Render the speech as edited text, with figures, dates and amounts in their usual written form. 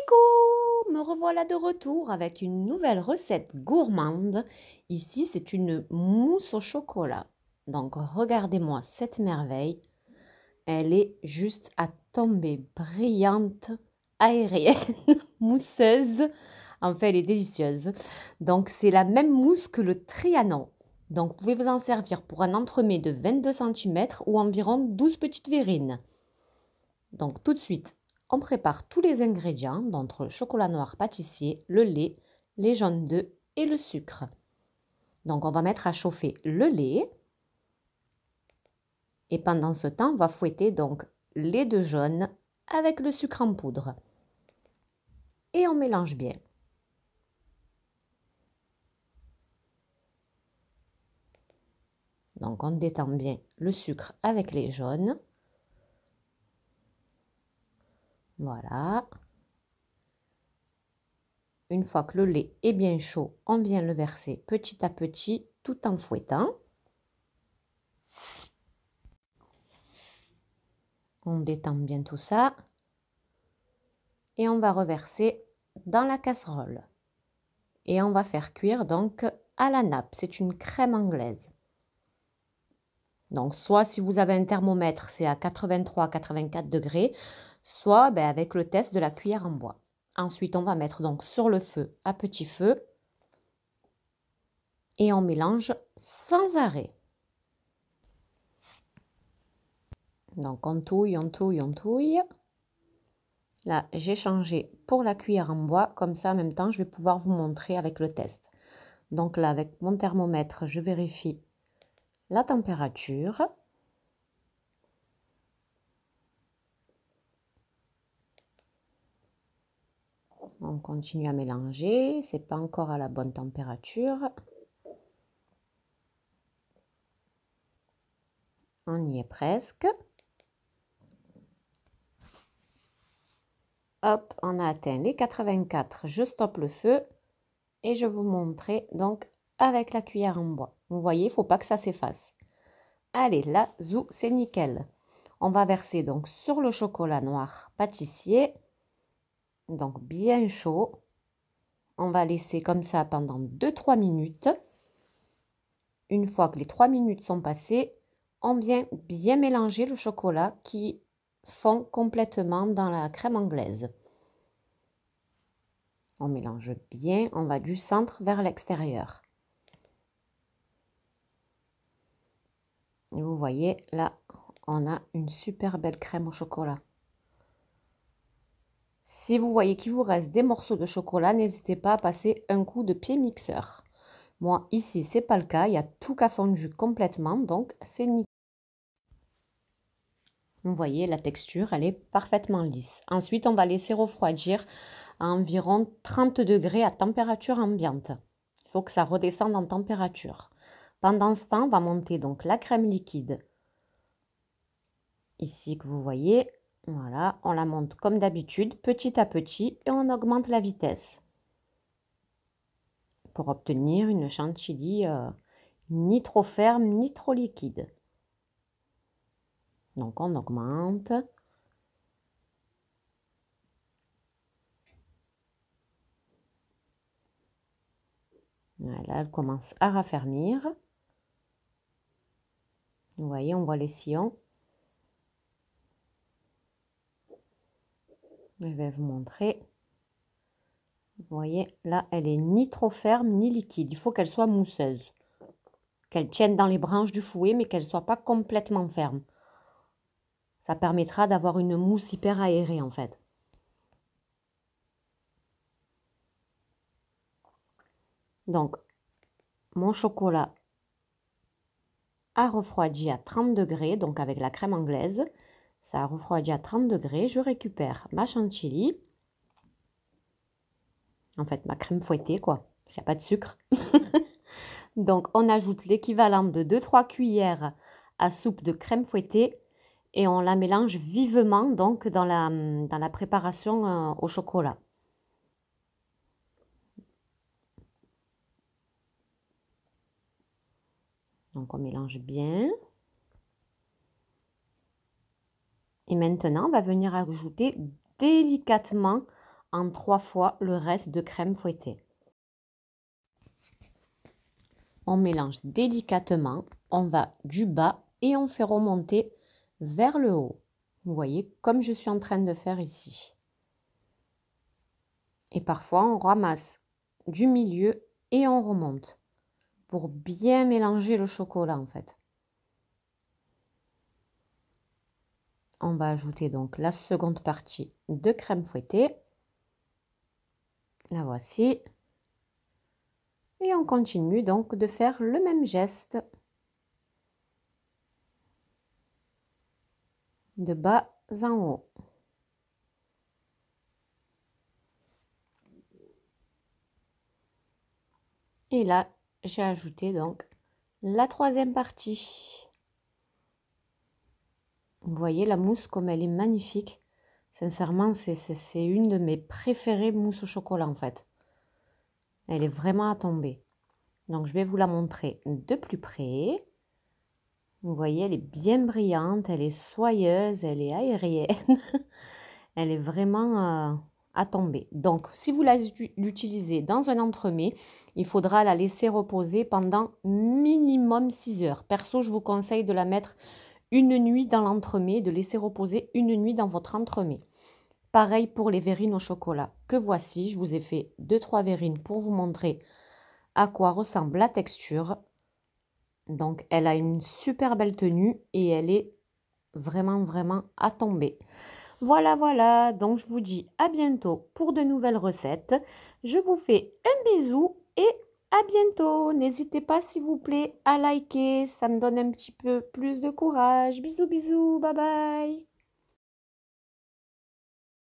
Coucou! Me revoilà de retour avec une nouvelle recette gourmande. Ici, c'est une mousse au chocolat. Donc, regardez-moi cette merveille. Elle est juste à tomber, brillante, aérienne, mousseuse. Enfin, elle est délicieuse. Donc, c'est la même mousse que le Trianon. Donc, vous pouvez vous en servir pour un entremets de 22 cm ou environ 12 petites verrines. Donc, tout de suite, on prépare tous les ingrédients, donc le chocolat noir pâtissier, le lait, les jaunes d'œufs et le sucre. Donc on va mettre à chauffer le lait. Et pendant ce temps, on va fouetter donc les deux jaunes avec le sucre en poudre. Et on mélange bien. Donc on détend bien le sucre avec les jaunes. Voilà. Une fois que le lait est bien chaud, on vient le verser petit à petit tout en fouettant. On détend bien tout ça. Et on va reverser dans la casserole. Et on va faire cuire donc à la nappe. C'est une crème anglaise. Donc soit si vous avez un thermomètre, c'est à 83-84 degrés, soit avec le test de la cuillère en bois. Ensuite, on va mettre donc sur le feu à petit feu et on mélange sans arrêt. Donc on touille, on touille, on touille. Là, j'ai changé pour la cuillère en bois, comme ça en même temps, je vais pouvoir vous montrer avec le test. Donc là, avec mon thermomètre, je vérifie la température. On continue à mélanger, c'est pas encore à la bonne température. On y est presque. Hop, on a atteint les 84. Je stoppe le feu et je vous montrer donc avec la cuillère en bois. Vous voyez, il ne faut pas que ça s'efface. Allez, là, zou, c'est nickel. On va verser donc sur le chocolat noir pâtissier. Donc bien chaud. On va laisser comme ça pendant 2-3 minutes. Une fois que les 3 minutes sont passées, on vient bien mélanger le chocolat qui fond complètement dans la crème anglaise. On mélange bien, on va du centre vers l'extérieur. Et vous voyez, là, on a une super belle crème au chocolat. Si vous voyez qu'il vous reste des morceaux de chocolat, n'hésitez pas à passer un coup de pied mixeur. Moi, ici, c'est pas le cas, il y a tout qui a fondu complètement, donc c'est nickel. Vous voyez, la texture, elle est parfaitement lisse. Ensuite, on va laisser refroidir à environ 30 degrés à température ambiante. Il faut que ça redescende en température. Pendant ce temps, on va monter donc la crème liquide. Ici, que vous voyez, voilà, on la monte comme d'habitude, petit à petit, et on augmente la vitesse pour obtenir une chantilly ni trop ferme, ni trop liquide. Donc, on augmente. Voilà, elle commence à raffermir. Vous voyez, on voit les sillons. Je vais vous montrer. Vous voyez, là, elle est ni trop ferme ni liquide. Il faut qu'elle soit mousseuse. Qu'elle tienne dans les branches du fouet, mais qu'elle ne soit pas complètement ferme. Ça permettra d'avoir une mousse hyper aérée, en fait. Donc, mon chocolat a refroidi à 30 degrés, donc avec la crème anglaise. Ça a refroidi à 30 degrés. Je récupère ma chantilly. En fait, ma crème fouettée, quoi. S'il n'y a pas de sucre. Donc, on ajoute l'équivalent de 2-3 cuillères à soupe de crème fouettée et on la mélange vivement donc dans la préparation au chocolat. Donc, on mélange bien. Et maintenant, on va venir ajouter délicatement en 3 fois le reste de crème fouettée. On mélange délicatement, on va du bas et on fait remonter vers le haut. Vous voyez, comme je suis en train de faire ici. Et parfois, on ramasse du milieu et on remonte pour bien mélanger le chocolat en fait. On va ajouter donc la seconde partie de crème fouettée. La voici. Et on continue donc de faire le même geste. De bas en haut. Et là, j'ai ajouté donc la troisième partie. Vous voyez la mousse comme elle est magnifique. Sincèrement, c'est une de mes préférées mousses au chocolat en fait. Elle est vraiment à tomber. Donc je vais vous la montrer de plus près. Vous voyez, elle est bien brillante, elle est soyeuse, elle est aérienne. Elle est vraiment à tomber. Donc, si vous l'utilisez dans un entremets, il faudra la laisser reposer pendant minimum 6 heures. Perso, je vous conseille de la mettre une nuit dans l'entremet, de laisser reposer une nuit dans votre entremets. Pareil pour les verrines au chocolat que voici. Je vous ai fait 2-3 verrines pour vous montrer à quoi ressemble la texture. Donc, elle a une super belle tenue et elle est vraiment à tomber. Voilà, donc je vous dis à bientôt pour de nouvelles recettes. Je vous fais un bisou et à bientôt. N'hésitez pas s'il vous plaît à liker, ça me donne un petit peu plus de courage. Bisous, bye bye.